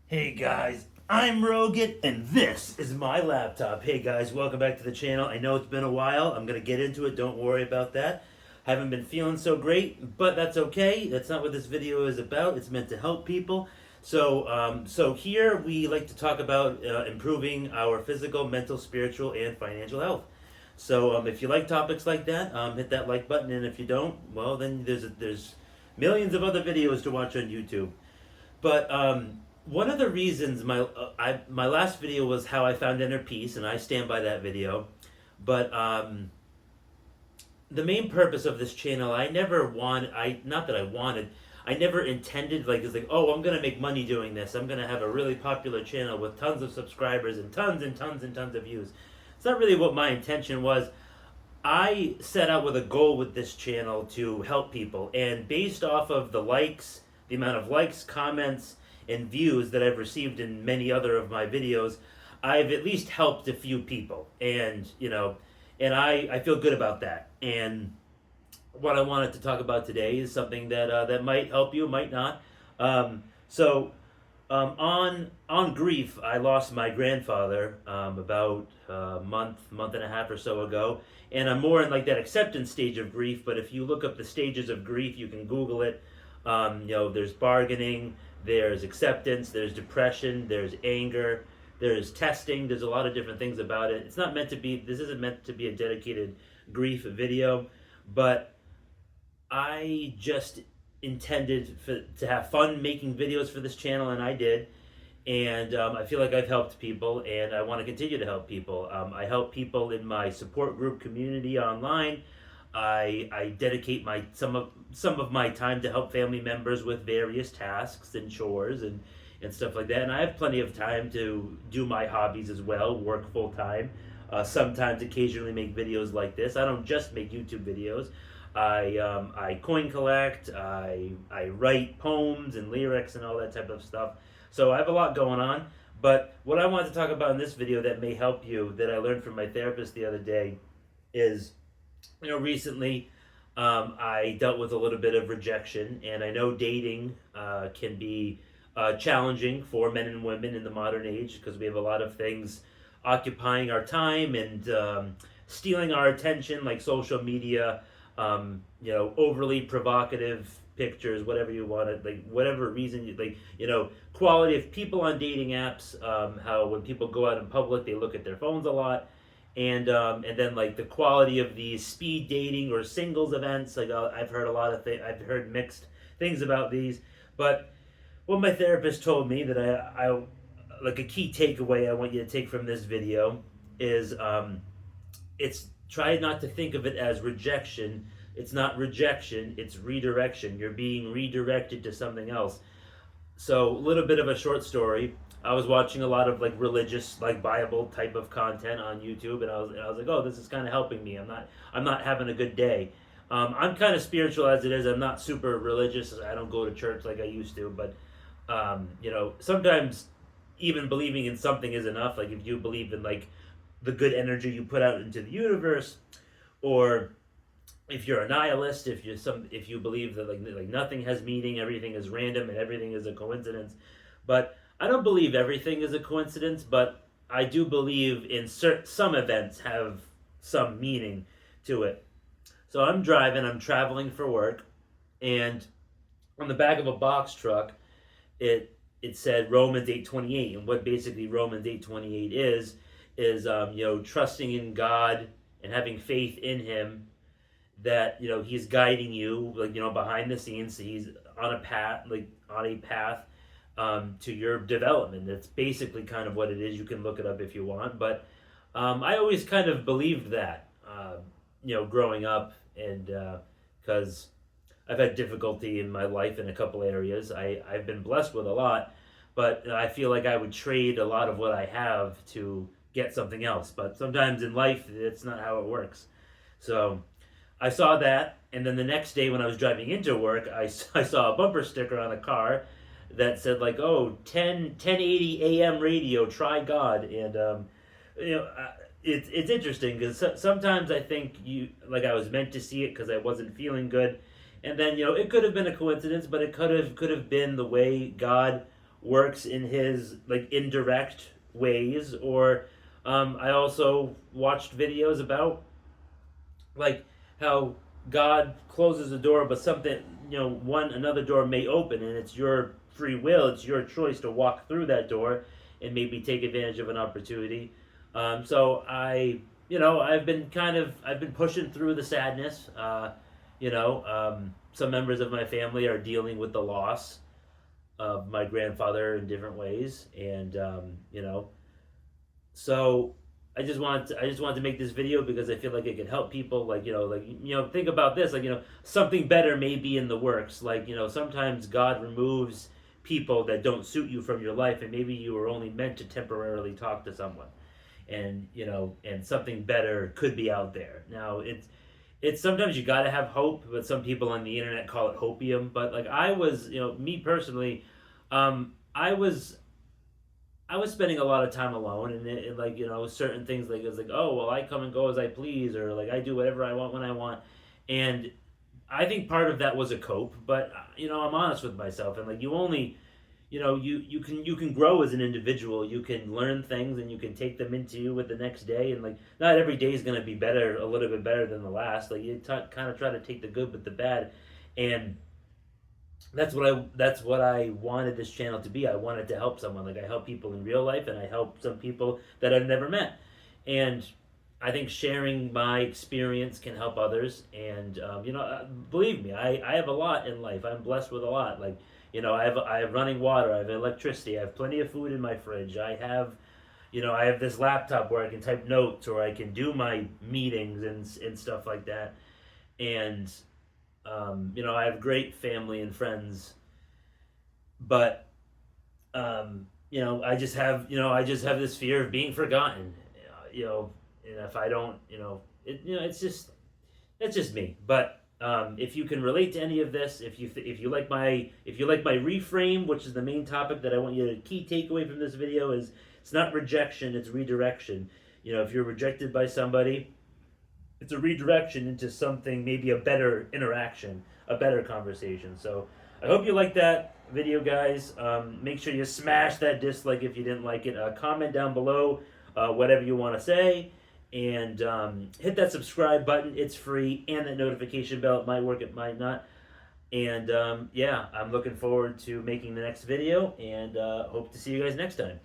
Hey guys, I'm Rogan and this is my laptop. Hey guys, welcome back to the channel. I know it's been a while. I'm going to get into it. Don't worry about that. Haven't been feeling so great, but that's okay. That's not what this video is about. It's meant to help people. So here we like to talk about improving our physical, mental, spiritual, and financial health. So if you like topics like that, hit that like button, and if you don't, well, then there's millions of other videos to watch on YouTube. But one of the reasons my last video was how I found inner peace, and I stand by that video. But the main purpose of this channel, I never wanted. I not that I wanted. I never intended it's like, oh, I'm gonna make money doing this. I'm gonna have a really popular channel with tons of subscribers and tons and tons and tons of views. It's not really what my intention was. I set out with a goal with this channel to help people, and based off of the amount of likes, comments, and views that I've received in many other of my videos, I've at least helped a few people, and I feel good about that. And what I wanted to talk about today is something that might help you, might not. On grief, I lost my grandfather about a month and a half or so ago, and I'm more in like that acceptance stage of grief. But if you look up the stages of grief, you can Google it. There's bargaining, there's acceptance, there's depression, there's anger, there's testing. There's a lot of different things about it. It's not meant to be. This isn't meant to be a dedicated grief video, but I just intended to have fun making videos for this channel, and I did. And I feel like I've helped people, and I want to continue to help people. I help people in my support group community online. I dedicate some of my time to help family members with various tasks and chores and stuff like that. And I have plenty of time to do my hobbies as well, work full time. Sometimes, occasionally, make videos like this. I don't just make YouTube videos. I coin collect. I write poems and lyrics and all that type of stuff. So I have a lot going on. But what I wanted to talk about in this video that may help you, that I learned from my therapist the other day, is recently I dealt with a little bit of rejection, and I know dating can be challenging for men and women in the modern age because we have a lot of things occupying our time and stealing our attention, like social media, overly provocative pictures, whatever you want to, like, whatever reason you like, quality of people on dating apps, how when people go out in public, they look at their phones a lot, and then like the quality of these speed dating or singles events. Like I've heard a lot of I've heard mixed things about these, but what my therapist told me that I like a key takeaway I want you to take from this video is it's try not to think of it as rejection. It's not rejection, it's redirection. You're being redirected to something else. So, a little bit of a short story. I was watching a lot of like religious, like Bible type of content on YouTube, and I was like, oh, this is kind of helping me. I'm not having a good day. I'm kind of spiritual as it is. I'm not super religious. I don't go to church like I used to, but sometimes even believing in something is enough. Like if you believe in like the good energy you put out into the universe, or if you're a nihilist, if you believe that like nothing has meaning, everything is random and everything is a coincidence. But I don't believe everything is a coincidence, but I do believe in some events have some meaning to it. So I'm traveling for work, and on the back of a box truck, it said Romans 8:28, and what basically Romans 8:28 is trusting in God and having faith in Him, that He's guiding you, behind the scenes. So He's on a path, to your development. That's basically kind of what it is. You can look it up if you want, but I always kind of believed that, growing up, and because I've had difficulty in my life in a couple areas. I've been blessed with a lot, but I feel like I would trade a lot of what I have to get something else. But sometimes in life, it's not how it works. So I saw that, and then the next day when I was driving into work, I saw a bumper sticker on a car that said like, oh, 1080 AM radio, try God. And it's interesting because sometimes I think I was meant to see it because I wasn't feeling good, and then it could have been a coincidence, but it could have been the way God works in his like indirect ways, or I also watched videos about like how God closes a door, but something, one another door may open, and it's your free will, it's your choice to walk through that door and maybe take advantage of an opportunity. So I've been pushing through the sadness. Some members of my family are dealing with the loss of my grandfather in different ways, and so I just wanted to make this video because I feel like it could help people. Think about this. Something better may be in the works. Sometimes God removes people that don't suit you from your life, and maybe you were only meant to temporarily talk to someone, and and something better could be out there. Now it's sometimes you gotta have hope, but some people on the internet call it hopium. But like I was, me personally, I was spending a lot of time alone, and certain things like it's like, oh well, I come and go as I please, or like I do whatever I want when I want, and I think part of that was a cope. But I'm honest with myself, and like you only, you can grow as an individual. You can learn things, and you can take them into you with the next day, and like not every day is gonna be better, a little bit better than the last. Like you kind of try to take the good with the bad, and that's what I wanted this channel to be. I wanted to help someone. Like I help people in real life, and I help some people that I've never met. And I think sharing my experience can help others. And believe me, I have a lot in life. I'm blessed with a lot. Like I have running water. I have electricity. I have plenty of food in my fridge. I have this laptop where I can type notes, or I can do my meetings and stuff like that. And I have great family and friends, but I just have this fear of being forgotten. And if I don't, it's just me. But if you can relate to any of this, if you like my reframe, which is the main topic that I want you to key takeaway from this video is it's not rejection, it's redirection. If you're rejected by somebody, it's a redirection into something, maybe a better interaction, a better conversation. So I hope you like that video, guys. Make sure you smash that dislike if you didn't like it. Comment down below whatever you want to say, and hit that subscribe button. It's free, and that notification bell. It might work, it might not. And I'm looking forward to making the next video, and hope to see you guys next time.